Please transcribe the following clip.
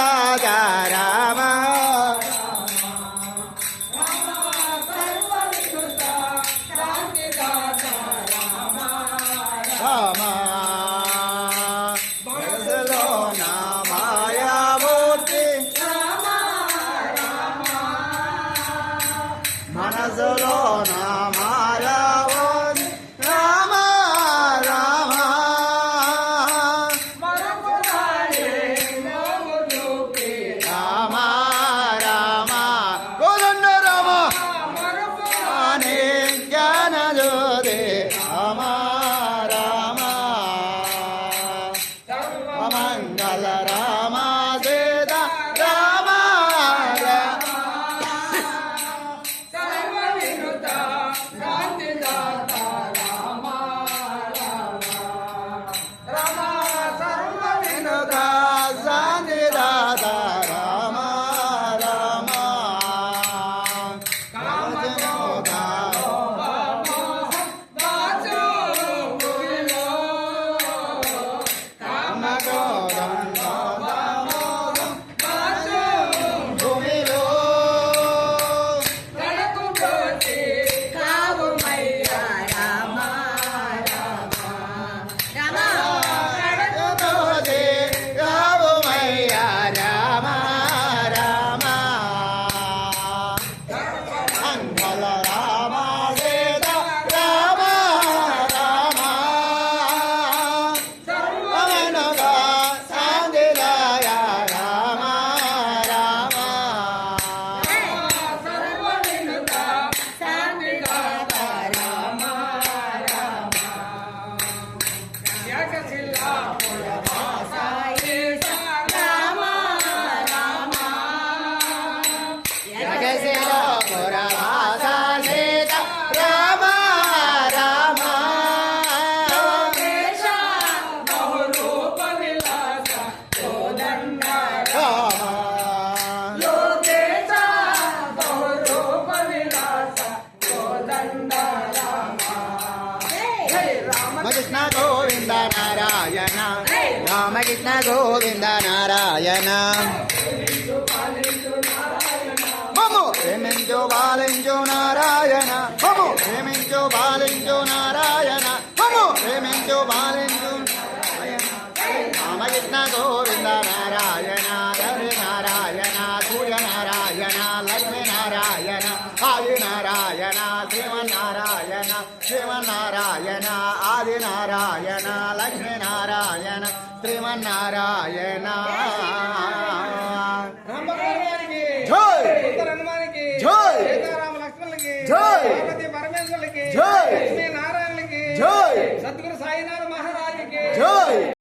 రామ రామ మనసులో నా మాయామూర్తి మనసులో నా మాయామూర్తి రామ రామ రామ రామ గోదండ రామ అనే జ్ఞాన జ్యోతి రామ రామ మంగళ రామ సీత రామ శాంతి దాత రామ రామ భూమిలో రామయ్య రామ రామ మంగళ రామ సీత రామ రామ మనగా శాంతిదాయ రామ రామ జగశిలో పురవాస సీత రామ రామ రామకృష్ణ గోవింద నారాయణ రామకృష్ణ గోవింద నారాయణ మము ప్రేమించు బాలించు నారాయణ మము ప్రేమించు బాలించు నారాయణ మము ప్రేమించు బాలించు రామకృష్ణ గోవింద నారాయణ హరి నారాయణ సూర్య నారాయణ లక్ష్మీ నారాయణ ఆది నారాయణ శ్రీమన్నారాయణ శ్రీమన్నారాయణ ఆది నారాయణ లక్ష్మీ నారాయణ శ్రీమన్నారాయణ జై జై జై జై లక్ష్మీ నారాయణకి జై సద్గురు సాయినాథ మహారాజుకి జై